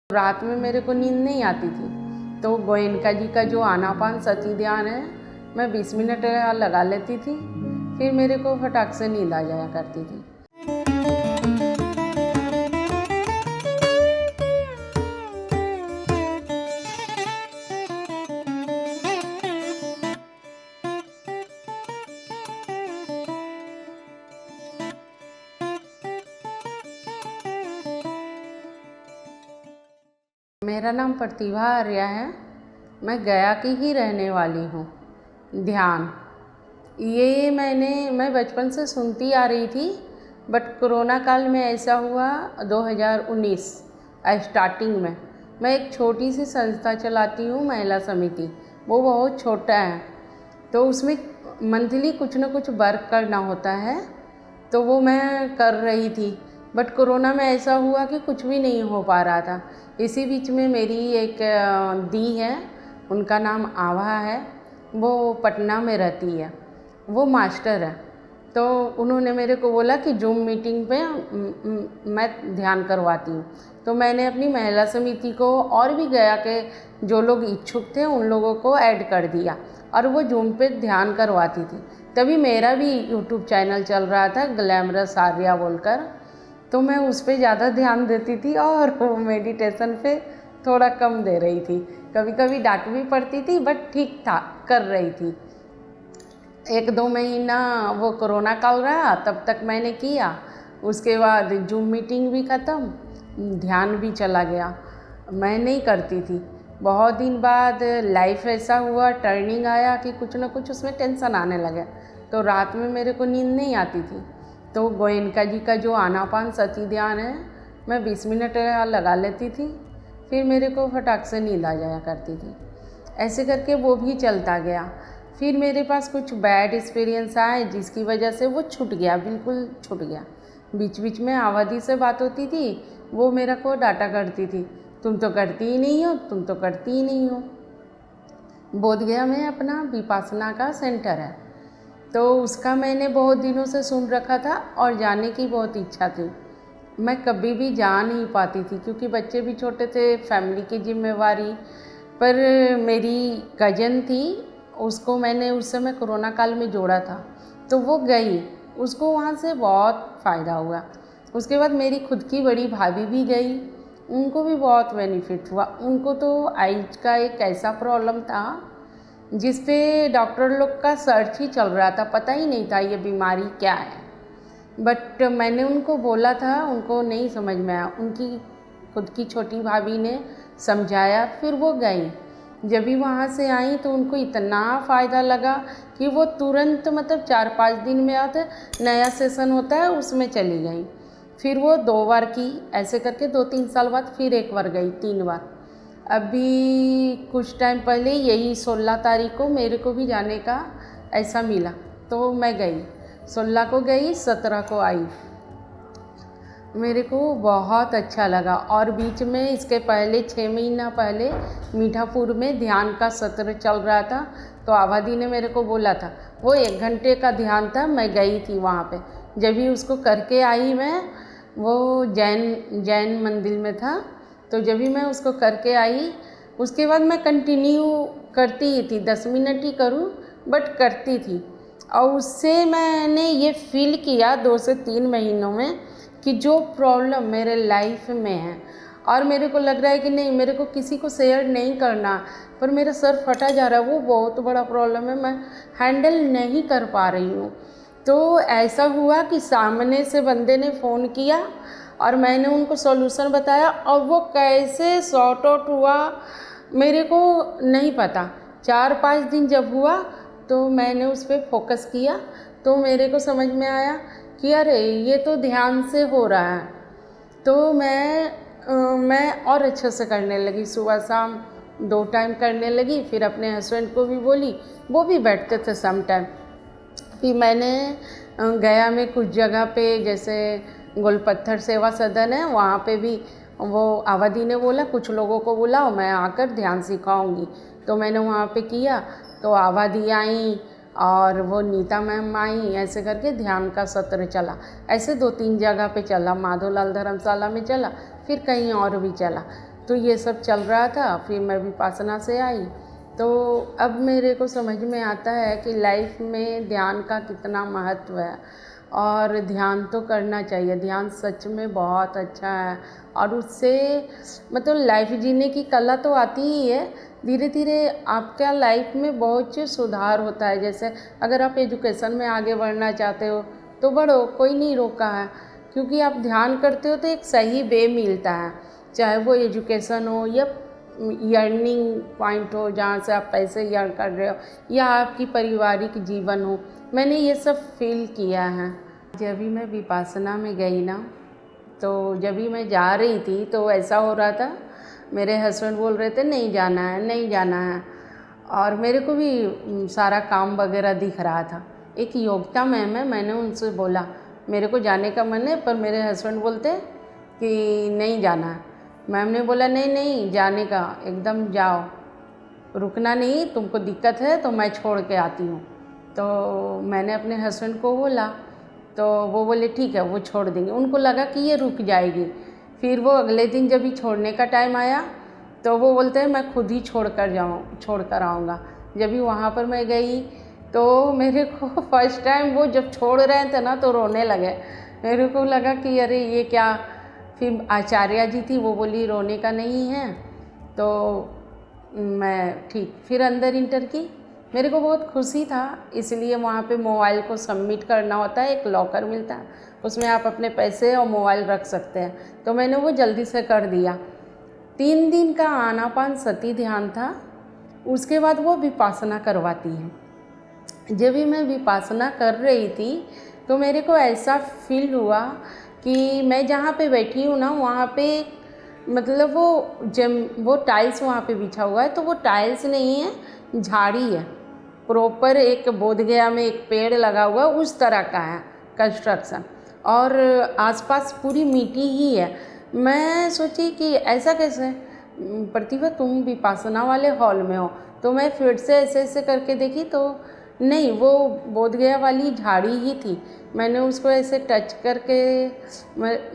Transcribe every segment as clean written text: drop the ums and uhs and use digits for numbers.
रात में मेरे को नींद नहीं आती थी, तो गोयनका जी का जो आनापान सती ध्यान है, मैं 20 मिनट लगा लेती थी, फिर मेरे को फटाक से नींद आ जाया करती थी। मेरा नाम प्रतिभा आर्य है। मैं गया की ही रहने वाली हूँ। ध्यान ये मैं बचपन से सुनती आ रही थी, बट कोरोना काल में ऐसा हुआ 2019 स्टार्टिंग में। मैं एक छोटी सी संस्था चलाती हूँ, महिला समिति। वो बहुत छोटा है, तो उसमें मंथली कुछ न कुछ वर्क करना होता है, तो वो मैं कर रही थी। बट कोरोना में ऐसा हुआ कि कुछ भी नहीं हो पा रहा था। इसी बीच में मेरी एक दी है, उनका नाम आभा है, वो पटना में रहती है, वो मास्टर है। तो उन्होंने मेरे को बोला कि जूम मीटिंग पे मैं ध्यान करवाती हूँ। तो मैंने अपनी महिला समिति को और भी गया के जो लोग इच्छुक थे उन लोगों को ऐड कर दिया, और वो जूम पे ध्यान करवाती थी। तभी मेरा भी यूट्यूब चैनल चल रहा था, ग्लैमरस आर्या बोलकर, तो मैं उस पर ज़्यादा ध्यान देती थी और मेडिटेशन पे थोड़ा कम दे रही थी। कभी कभी डांट भी पड़ती थी, बट ठीक था, कर रही थी। 1-2 महीना वो कोरोना काल रहा, तब तक मैंने किया। उसके बाद जूम मीटिंग भी ख़त्म, ध्यान भी चला गया, मैं नहीं करती थी। बहुत दिन बाद लाइफ ऐसा हुआ, टर्निंग आया कि कुछ ना कुछ उसमें टेंशन आने लगा, तो रात में मेरे को नींद नहीं आती थी। तो गोयनका जी का जो आनापान सती ध्यान है, मैं 20 मिनट लगा लेती थी, फिर मेरे को फटाक से नींद आ जाया करती थी। ऐसे करके वो भी चलता गया। फिर मेरे पास कुछ बैड एक्सपीरियंस आए, जिसकी वजह से वो छूट गया, बिल्कुल छूट गया। बीच बीच में आवादी से बात होती थी, वो मेरा को डांटा करती थी, तुम तो करती ही नहीं हो, तुम तो करती ही नहीं हो। बोधगया में अपना विपासना का सेंटर है, तो उसका मैंने बहुत दिनों से सुन रखा था और जाने की बहुत इच्छा थी। मैं कभी भी जा नहीं पाती थी, क्योंकि बच्चे भी छोटे थे, फैमिली की जिम्मेवारी। पर मेरी कज़न थी, उसको मैंने उस समय कोरोना काल में जोड़ा था, तो वो गई, उसको वहाँ से बहुत फ़ायदा हुआ। उसके बाद मेरी खुद की बड़ी भाभी भी गई, उनको भी बहुत बेनिफिट हुआ। उनको तो आइज का एक ऐसा प्रॉब्लम था जिस पे डॉक्टर लोग का सर्च ही चल रहा था, पता ही नहीं था ये बीमारी क्या है। बट मैंने उनको बोला था, उनको नहीं समझ में आया। उनकी खुद की छोटी भाभी ने समझाया, फिर वो गई। जब भी वहाँ से आई तो उनको इतना फ़ायदा लगा कि वो तुरंत, मतलब 4-5 दिन में आते, नया सेशन होता है उसमें चली गई। फिर वो 2 बार की, ऐसे करके 2-3 साल बाद फिर 1 बार गई, 3 बार। अभी कुछ टाइम पहले, यही 16 तारीख को मेरे को भी जाने का ऐसा मिला, तो मैं गई। 16 को गई, 17 को आई। मेरे को बहुत अच्छा लगा। और बीच में इसके पहले 6 महीना पहले मीठापुर में ध्यान का सत्र चल रहा था, तो आबादी ने मेरे को बोला था, वो 1 घंटे का ध्यान था, मैं गई थी वहाँ पे। जब भी उसको करके आई मैं, वो जैन मंदिर में था, तो जब भी मैं उसको करके आई, उसके बाद मैं कंटिन्यू करती ही थी, 10 मिनट ही करूँ बट करती थी। और उससे मैंने ये फील किया 2 से 3 महीनों में कि जो प्रॉब्लम मेरे लाइफ में है, और मेरे को लग रहा है कि नहीं, मेरे को किसी को शेयर नहीं करना, पर मेरा सर फटा जा रहा है, वो बहुत बड़ा प्रॉब्लम है, मैं हैंडल नहीं कर पा रही हूँ। तो ऐसा हुआ कि सामने से बंदे ने फ़ोन किया और मैंने उनको सॉल्यूशन बताया, और वो कैसे सॉर्ट आउट हुआ मेरे को नहीं पता। 4-5 दिन जब हुआ तो मैंने उस पर फोकस किया, तो मेरे को समझ में आया कि अरे ये तो ध्यान से हो रहा है। तो मैं और अच्छे से करने लगी, सुबह शाम 2 टाइम करने लगी। फिर अपने हस्बैंड को भी बोली, वो भी बैठते थे सम टाइम। फिर मैंने गया में कुछ जगह पे, जैसे गोलपत्थर सेवा सदन है, वहाँ पे भी वो आबादी ने बोला कुछ लोगों को बुलाओ, मैं आकर ध्यान सिखाऊंगी। तो मैंने वहाँ पे किया, तो आबादी आई और वो नीता मैम आई, ऐसे करके ध्यान का सत्र चला। ऐसे 2-3 जगह पे चला, माधोलाल धर्मशाला में चला, फिर कहीं और भी चला। तो ये सब चल रहा था। फिर मैं विपासना से आई तो अब मेरे को समझ में आता है कि लाइफ में ध्यान का कितना महत्व है और ध्यान तो करना चाहिए। ध्यान सच में बहुत अच्छा है और उससे मतलब लाइफ जीने की कला तो आती ही है। धीरे धीरे आपका लाइफ में बहुत चीज़ सुधार होता है। जैसे अगर आप एजुकेशन में आगे बढ़ना चाहते हो तो बढ़ो, कोई नहीं रोका है, क्योंकि आप ध्यान करते हो तो एक सही वे मिलता है। चाहे वो एजुकेशन हो या अर्निंग पॉइंट हो जहाँ से आप पैसे अर्न कर रहे हो, या आपकी पारिवारिक जीवन हो। मैंने ये सब फील किया है। जब भी मैं विपासना में गई ना, तो जब भी मैं जा रही थी तो ऐसा हो रहा था, मेरे हस्बैंड बोल रहे थे नहीं जाना है, नहीं जाना है, और मेरे को भी सारा काम वगैरह दिख रहा था। एक योगिता मैम है, मैंने उनसे बोला मेरे को जाने का मन है, पर मेरे हस्बैंड बोलते कि नहीं जाना है। मैम ने बोला नहीं नहीं जाने का, एकदम जाओ, रुकना नहीं, तुमको दिक्कत है तो मैं छोड़ के आती हूँ। तो मैंने अपने हस्बैंड को बोला तो वो बोले ठीक है वो छोड़ देंगे। उनको लगा कि ये रुक जाएगी। फिर वो अगले दिन जब ही छोड़ने का टाइम आया तो वो बोलते हैं मैं खुद ही छोड़ कर आऊँगा। जब भी वहाँ पर मैं गई तो मेरे को फर्स्ट टाइम वो जब छोड़ रहे थे ना तो रोने लगे। मेरे को लगा कि अरे ये क्या। फिर आचार्य जी थी, वो बोली रोने का नहीं है। तो मैं ठीक फिर अंदर इंटर की। मेरे को बहुत खुशी था, इसलिए वहाँ पे मोबाइल को सबमिट करना होता है, एक लॉकर मिलता है, उसमें आप अपने पैसे और मोबाइल रख सकते हैं। तो मैंने वो जल्दी से कर दिया। 3 दिन का आनापान सती ध्यान था। उसके बाद वो विपासना करवाती है। जब भी मैं विपासना कर रही थी तो मेरे को ऐसा फील हुआ कि मैं जहाँ पे बैठी हूँ ना, वहाँ पे मतलब वो टाइल्स वहाँ पे बिछा हुआ है, तो वो टाइल्स नहीं है, झाड़ी है। प्रॉपर एक बोधगया में एक पेड़ लगा हुआ उस तरह का है कंस्ट्रक्शन, और आसपास पूरी मिट्टी ही है। मैं सोची कि ऐसा कैसे। प्रतिभा तुम विपासना वाले हॉल में हो। तो मैं फिर से ऐसे ऐसे करके देखी तो नहीं, वो बोधगया वाली झाड़ी ही थी। मैंने उसको ऐसे टच करके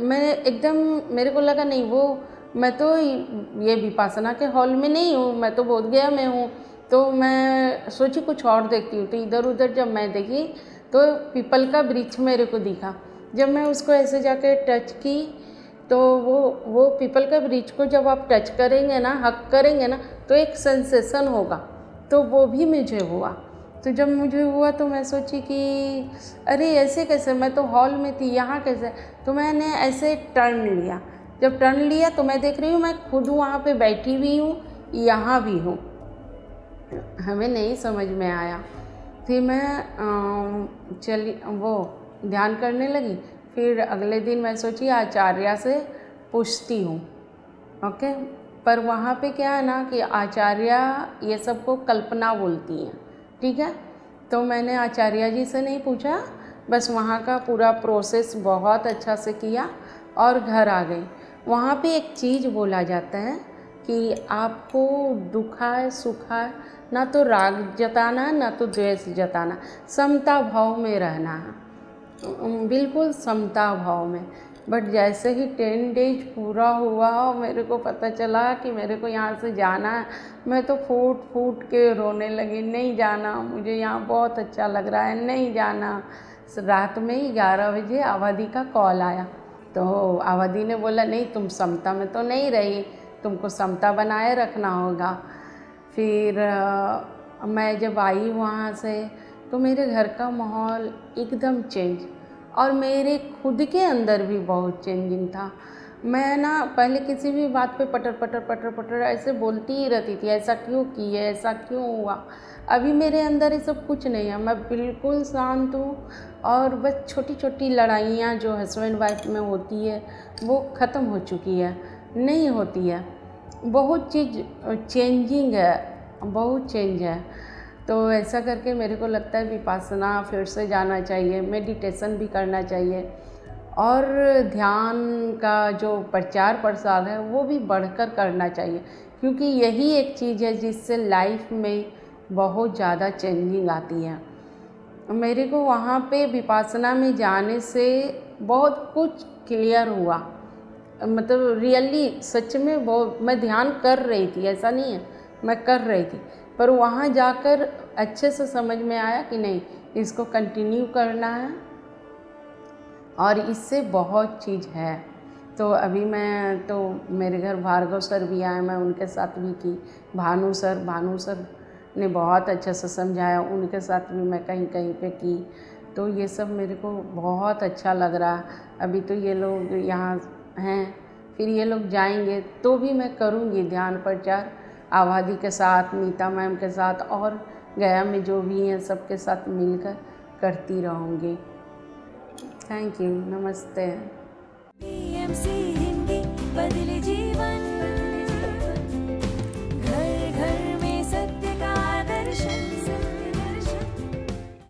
मैं एकदम, मेरे को लगा नहीं, वो मैं तो ये विपासना के हॉल में नहीं हूँ, मैं तो बोधगया में हूँ। तो मैं सोची कुछ और देखती हूँ। तो इधर उधर जब मैं देखी तो पीपल का वृक्ष मेरे को दिखा। जब मैं उसको ऐसे जाके टच की तो वो पीपल का वृक्ष को जब आप टच करेंगे ना, हक करेंगे ना, तो एक सेंसेशन होगा। तो वो भी मुझे हुआ। तो जब मुझे हुआ तो मैं सोची कि अरे ऐसे कैसे, मैं तो हॉल में थी, यहाँ कैसे। तो मैंने ऐसे टर्न लिया। जब टर्न लिया तो मैं देख रही हूँ मैं खुद वहाँ पे बैठी हुई हूँ, यहाँ भी हूँ। हमें नहीं समझ में आया। फिर मैं चली वो ध्यान करने लगी। फिर अगले दिन मैं सोची आचार्य से पूछती हूँ, ओके। पर वहाँ पे क्या है ना कि आचार्य ये सब को कल्पना बोलती हैं, ठीक है। तो मैंने आचार्य जी से नहीं पूछा, बस वहाँ का पूरा प्रोसेस बहुत अच्छा से किया और घर आ गई। वहाँ पे एक चीज़ बोला जाता है कि आपको दुख है सुख है, ना तो राग जताना है ना तो द्वेष जताना, समता भाव में रहना है, बिल्कुल समता भाव में। बट जैसे ही 10 डेज पूरा हुआ मेरे को पता चला कि मेरे को यहाँ से जाना है, मैं तो फूट फूट के रोने लगी। नहीं जाना, मुझे यहाँ बहुत अच्छा लग रहा है, नहीं जाना। रात में ही 11 बजे अवधि का कॉल आया। तो अवधि ने बोला नहीं तुम समता में तो नहीं रही, तुमको समता बनाए रखना होगा। फिर मैं जब आई वहाँ से तो मेरे घर का माहौल एकदम चेंज, और मेरे खुद के अंदर भी बहुत चेंजिंग था। मैं ना पहले किसी भी बात पे पटर पटर पटर पटर ऐसे बोलती ही रहती थी, ऐसा क्यों किए, ऐसा क्यों हुआ। अभी मेरे अंदर ये सब कुछ नहीं है, मैं बिल्कुल शांत हूँ। और बस छोटी छोटी लड़ाइयाँ जो हस्बैंड वाइफ में होती है वो ख़त्म हो चुकी है, नहीं होती है। बहुत चीज़ चेंजिंग है, बहुत चेंज है। तो ऐसा करके मेरे को लगता है विपासना फिर से जाना चाहिए, मेडिटेशन भी करना चाहिए, और ध्यान का जो प्रचार प्रसार है वो भी बढ़कर करना चाहिए, क्योंकि यही एक चीज़ है जिससे लाइफ में बहुत ज़्यादा चेंजिंग आती है। मेरे को वहाँ पे विपासना में जाने से बहुत कुछ क्लियर हुआ। मतलब रियली सच में बहुत मैं ध्यान कर रही थी, ऐसा नहीं है, मैं कर रही थी, पर वहाँ जाकर अच्छे से समझ में आया कि नहीं, इसको कंटिन्यू करना है और इससे बहुत चीज़ है। तो अभी मैं तो मेरे घर भार्गव सर भी आए, मैं उनके साथ भी की, भानु सर ने बहुत अच्छे से समझाया, उनके साथ भी मैं कहीं कहीं पे की। तो ये सब मेरे को बहुत अच्छा लग रहा। अभी तो ये लोग यहाँ हैं, फिर ये लोग जाएंगे तो भी मैं करूँगी ध्यान प्रचार आबादी के साथ, नीता मैम के साथ और गया में जो भी हैं सबके साथ मिलकर करती रहूँगी। थैंक यू, नमस्ते। PMC हिंदी बदले जीवन।